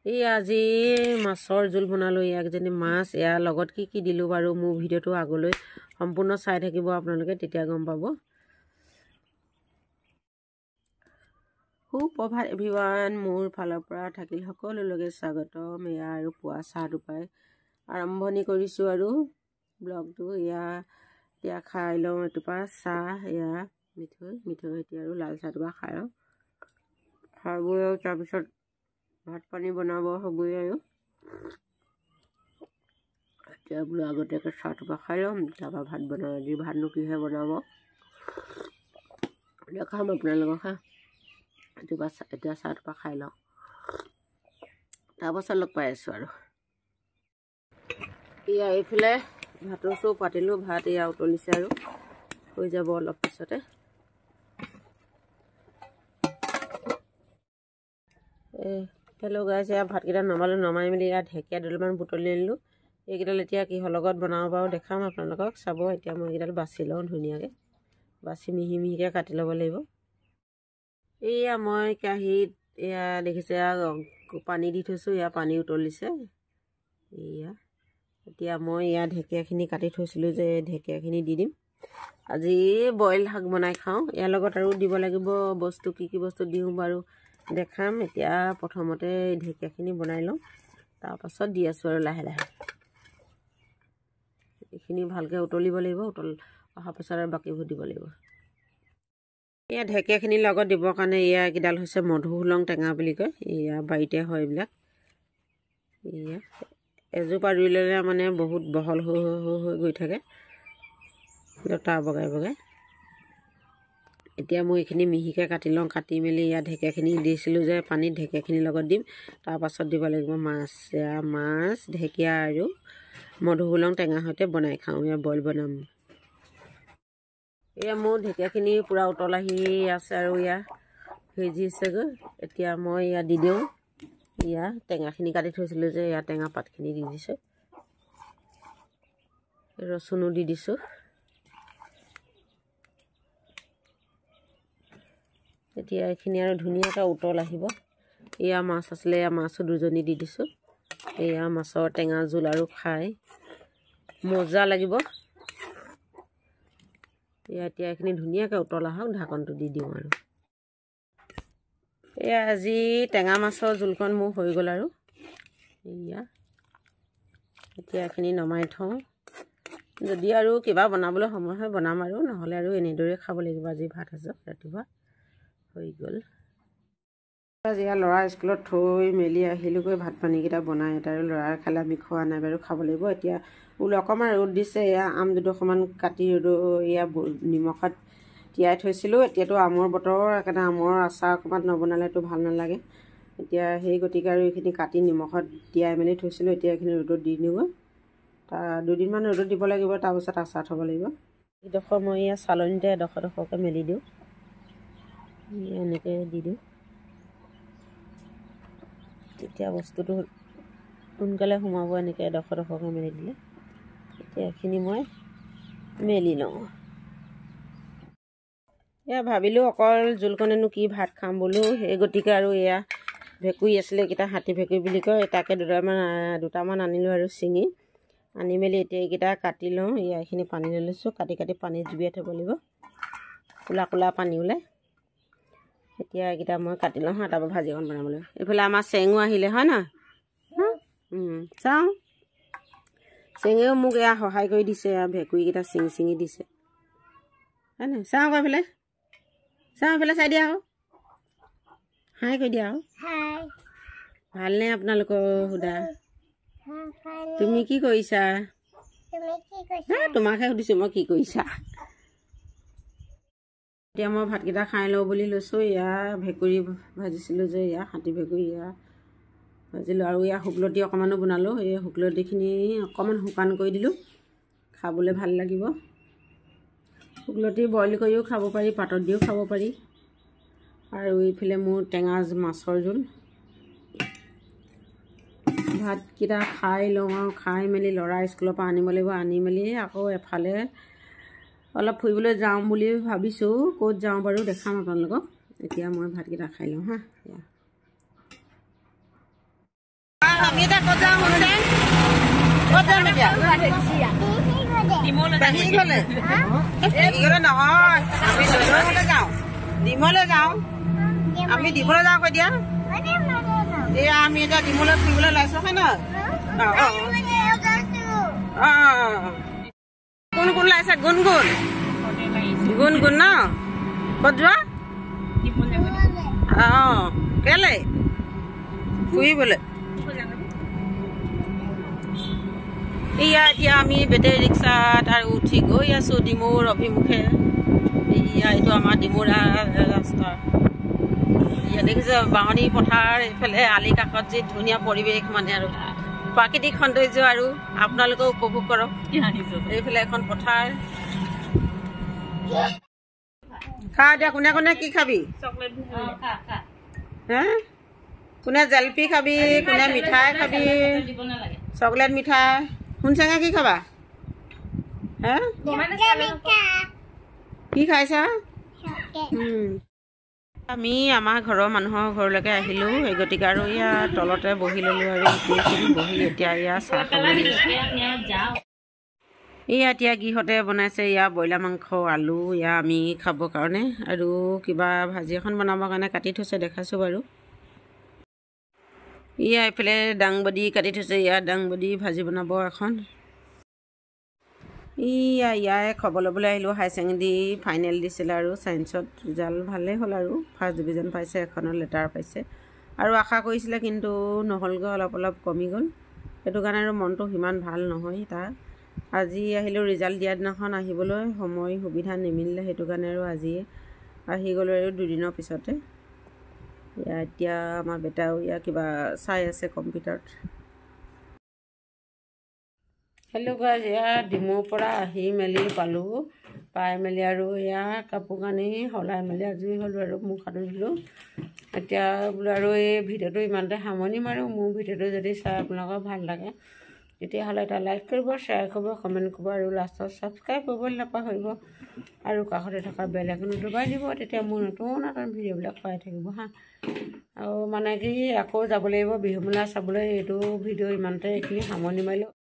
এই আজি মাছৰ জোল বনালোঁ। ইয়াকজনী মাছ ইয়াৰ লগত কি দিলোঁ বাৰু মোৰ ভিডিঅ'টো আগলৈ সম্পূৰ্ণ চাই থাকিব আপোনালোকে, তেতিয়া গম পাব। সুপ্ৰভাত এভৰিৱান, মোৰ ফালৰ পৰা থাকিল সকলোলৈকে স্বাগতম। এয়া আৰু পুৱা চাহটো পাই আৰম্ভণি কৰিছোঁ আৰু ব্লগটো। এতিয়া খাই লওঁ এটোপা চাহ, এয়া মিঠৈ এতিয়া আৰু লাল চাহটোপা খাই লওঁ। খাই বৈ আৰু তাৰপিছত ভাত পানী বনাব হ'বই আৰু। এতিয়া বোলো আগতীয়াকৈ চাহটোপা খাই ল'ম, তাৰপৰা ভাত বনাওঁ। আজি ভাতনো কিহে বনাব দেখাম আপোনালোকক হা। এতিয়া চাহটোপা খাই লওঁ, তাৰপাছত লগ পাই আছোঁ আৰু। এয়া এইফালে ভাতৰ চৌ পাতিলোঁ, ভাত এয়া উতলিছে আৰু হৈ যাব অলপ পিছতে। হেল্ল' গাইছ, এয়া ভাতকেইটা নমালোঁ। নমাই মেলি ইয়াত ঢেকীয়া দুডালমান বুটলি আনিলোঁ। এইকেইডাল এতিয়া কিহৰ লগত বনাব পাৰোঁ দেখাম আপোনালোকক, চাব। এতিয়া মই এইকেইডাল বাছি লওঁ ধুনীয়াকৈ, বাছি মিহি মিহিকৈ কাটি ল'ব লাগিব। এয়া মই কেৰাহীত এয়া দেখিছে পানী দি থৈছোঁ, এয়া পানী উতলিছে। এতিয়া মই ইয়াত ঢেকীয়াখিনি কাটি থৈছিলোঁ যে ঢেকীয়াখিনি দি দিম। আজি বইল শাক বনাই খাওঁ। ইয়াৰ লগত আৰু দিব লাগিব বস্তু, কি বস্তু দিওঁ বাৰু দেখাম। এতিয়া প্ৰথমতে ঢেকীয়াখিনি বনাই লওঁ, তাৰপাছত দি আছোঁ আৰু লাহে লাহে। এইখিনি ভালকৈ উতলিব লাগিব, অহাৰ পাছত আৰু বাকীবোৰ দিব লাগিব। এয়া ঢেকীয়াখিনিৰ লগত দিবৰ কাৰণে এয়া কেইডাল হৈছে মধুসোলং টেঙা বুলি কয়। এয়া বাৰীতে হয় এইবিলাক। এয়া এজোপা ৰুই ল'লে মানে বহুত বহল হৈ গৈ থাকে, লতা বগাই বগাই। এতিয়া মই এইখিনি মিহিকৈ কাটি লওঁ। কাটি মেলি ইয়াত ঢেকীয়াখিনি দিছিলোঁ যে পানীত, ঢেকীয়াখিনিৰ লগত দিম। তাৰপাছত দিব লাগিব মাছ। এয়া মাছ, ঢেকীয়া আৰু মধুসোলং টেঙা সৈতে বনাই খাওঁ। এয়া বইল বনাম। এয়া মোৰ ঢেকীয়াখিনি পূৰা উতল আহি আছে আৰু এয়া সিজিছেগৈ। এতিয়া মই ইয়াত দি দিওঁ এয়া টেঙাখিনি কাটি থৈছিলোঁ যে, এয়া টেঙা পাতখিনি দি দিছোঁ। ৰচুনো দি দিছোঁ। এতিয়া এইখিনি আৰু ধুনীয়াকৈ উতল আহিব। এয়া মাছ আছিলে, এয়া মাছো দুজনী দি দিছোঁ। এয়া মাছৰ টেঙা জোল আৰু খাই মজা লাগিব। এতিয়া এইখিনি ধুনীয়াকৈ উতল আহক, ঢাকনটো দি দিওঁ আৰু। এয়া আজি টেঙা মাছৰ জোলকণ মোৰ হৈ গ'ল আৰু। এতিয়া এইখিনি নমাই থওঁ। যদি আৰু কিবা বনাবলৈ সময় হয় বনাম আৰু, নহ'লে আৰু এনেদৰে খাব লাগিব। আজি ভাত সাঁজত ৰাতিপুৱা হৈ গ'ল। আজি ল'ৰা স্কুলত থৈ মেলি আহিলোঁগৈ, ভাত পানীকেইটা বনাই এটা আৰু ল'ৰাই খালে, আমি খোৱা নাই বাৰু, খাব লাগিব। এতিয়া বোলো অকণমান ৰ'দ দিছে, এয়া আম দুডোখৰমান কাটি এয়া নিমখত তিয়াই থৈছিলোঁ। এতিয়াতো আমৰ বতৰ, সেইকাৰণে আমৰ আচাৰ অকণমান নবনালেতো ভাল নালাগে। এতিয়া সেই গতিকে আৰু এইখিনি কাটি নিমখত তিয়াই মেলি থৈছিলোঁ। এতিয়া এইখিনি ৰ'দত দি দিওঁগৈ। দুদিনমান ৰ'দত দিব লাগিব, তাৰপিছত আচাৰ থ'ব লাগিব। এইডোখৰ মই ইয়াত চালনীতে এডোখৰকৈ মেলি দিওঁ, এনেকৈ দি দিওঁ। তেতিয়া বস্তুটো সোনকালে সোমাব, এনেকৈ এডোখৰকৈ মেলি দিলে। এতিয়া এইখিনি মই মেলি লওঁ। এয়া ভাবিলোঁ অকল জোলকণেনো কি ভাত খাম বোলো, সেই গতিকে আৰু এয়া ভেকুৰী আছিলে, এইকেইটা হাতী ভেকুৰী বুলি কয়, তাকে দুটামান আনিলোঁ আৰু ছিঙি আনি মেলি এতিয়া এইকেইটা কাটি লওঁ। এয়া এইখিনি পানী লৈ লৈছোঁ, কাটি পানীত জুবিয়াই থ'ব লাগিব, ক'লা ক'লা পানী ওলাই। এতিয়া এইকেইটা মই কাটি লওঁ হা, তাৰপৰা ভাজি অকণ বনাবলৈ। এইফালে আমাৰ চেঙো আহিলে হয় নহয়, চাওঁ। চেঙেও মোক এয়া সহায় কৰি দিছে, ভেকুৰীকেইটা ছিঙি দিছে হয় নহয়। চাওঁ আকৌ এইফালে, এইফালে চাই দিয়া আকৌ, হাই কৰি দিয়া আকৌ। ভালনে আপোনালোকৰ? সোধা তুমি কি কৰিছা? তোমাকহে সুধিছোঁ মই কি কৰিছা। এতিয়া মই ভাতকেইটা খাই লওঁ বুলি লৈছোঁ। এয়া ভেকুৰী ভাজিছিলোঁ যে, এয়া হাতী ভেকুৰী এয়া ভাজিলোঁ আৰু এয়া শুকলতি অকণমানো বনালোঁ। এই শুকলতিখিনি অকণমান শুকান কৰি দিলোঁ, খাবলৈ ভাল লাগিব। শুকলতি বইল কৰিও খাব পাৰি, পাতত দিও খাব পাৰি। আৰু এইফালে মোৰ টেঙা মাছৰ জোল। ভাতকেইটা খাই লওঁ আৰু খাই মেলি ল'ৰা স্কুলৰ পৰা আনিব লাগিব। আনি মেলি আকৌ এফালে অলপ ফুৰিবলৈ যাওঁ বুলি ভাবিছোঁ। ক'ত যাওঁ বাৰু দেখাম আপোনালোকক। এতিয়া মই ভাতকেইটা খাই লওঁ হা। আমি এটা ক'ত যাওঁ শুনছে ক'ত যাম এতিয়া পেহী গ'লে নহয় আমি লৈ যাওঁ ডিমলৈ যাওঁ আমি ডিমলৈ যাওঁ কৈ দিয়া এয়া আমি এতিয়া ডিমলৈ ফুৰিবলৈ ওলাইছোঁ হয় নহয় কোন কোন ওলাইছে গুণগুণ গুণগুণ ন ক'ত যোৱা অঁ কেলে ফুৰিবলৈ এয়া এতিয়া আমি বেটেৰী ৰিক্সাত আৰু উঠি গৈ আছোঁ ডিমৌৰ অভিমুখে এয়া এইটো আমাৰ ডিমৌৰ ৰাস্তা ইয়াত দেখিছে বাঁহনী পথাৰ এইফালে আলি কাষত যি ধুনীয়া পৰিৱেশ মানে আৰু প্ৰাকৃতিক সৌন্দৰ্য আৰু আপোনালোকেও উপভোগ কৰক এইফালে এখন পথাৰ খা এতিয়া কোনে কোনে কি খাবি হে কোনে জেলপি খাবি কোনে মিঠাই খাবি চকলেট মিঠাই শুনচাঙে কি খাবা হে কি খাইছা আমি আমাৰ ঘৰৰ মানুহৰ ঘৰলৈকে আহিলোঁ সেই গতিকে আৰু ইয়াত তলতে বহি ল'লোঁ আৰু বহি এতিয়া ইয়াত চাহ খাবলৈ এয়া এতিয়া গৃহতে বনাইছে ইয়াৰ ব্ৰইলাৰ মাংস আলু এয়া আমি খাবৰ কাৰণে আৰু কিবা ভাজি এখন বনাবৰ কাৰণে কাটি থৈছে দেখাইছোঁ বাৰু এয়া এইফালে দাংবডি কাটি থৈছে ইয়াত দাংবডি ভাজি বনাব এখন ইয়াই খবৰ ল'বলৈ আহিলোঁ হাই ছেকেণ্ডেৰী ফাইনেল দিছিলে আৰু ছায়েন্সত ৰিজাল্ট ভালেই হ'ল আৰু ফাৰ্ষ্ট ডিভিজন পাইছে এখনৰ লেটাৰ পাইছে আৰু আশা কৰিছিলে কিন্তু নহ'লগৈ অলপ কমি গ'ল সেইটো কাৰণে আৰু মনটো সিমান ভাল নহয় তাৰ আজি আহিলোঁ ৰিজাল্ট দিয়া দিনাখন আহিবলৈ সময় সুবিধা নিমিলিলে সেইটো কাৰণে আৰু আজিয়ে আহি গ'লোঁ আৰু দুদিনৰ পিছতে এতিয়া আমাৰ বেটাও ইয়াৰ কিবা চাই আছে কম্পিউটাৰত হেল্ল' গাইজ এয়া ডিমৌৰ পৰা আহি মেলি পালোঁ পাই মেলি আৰু এয়া কাপোৰ কানি সলাই মেলি আজৰি হ'লোঁ আৰু মুখ হাত ধুলোঁ এতিয়া বোলো আৰু এই ভিডিঅ'টো ইমানতে সামৰণি মাৰোঁ মোৰ ভিডিঅ'টো যদি চাই আপোনালোকৰ ভাল লাগে তেতিয়াহ'লে এটা লাইক কৰিব শ্বেয়াৰ কৰিব কমেণ্ট কৰিব আৰু লাষ্টত ছাবস্ক্ৰাইব কৰিবলৈ নাপাহৰিব আৰু কাষতে থকা বেল আইকনটো দবাই দিব তেতিয়া মোৰ নতুন ভিডিঅ'বিলাক পাই থাকিব হা আৰু মানে কি আকৌ যাব লাগিব বিহুমেলা চাবলৈ এইটো ভিডিঅ' ইমানতে এইখিনি সামৰণি মাৰিলোঁ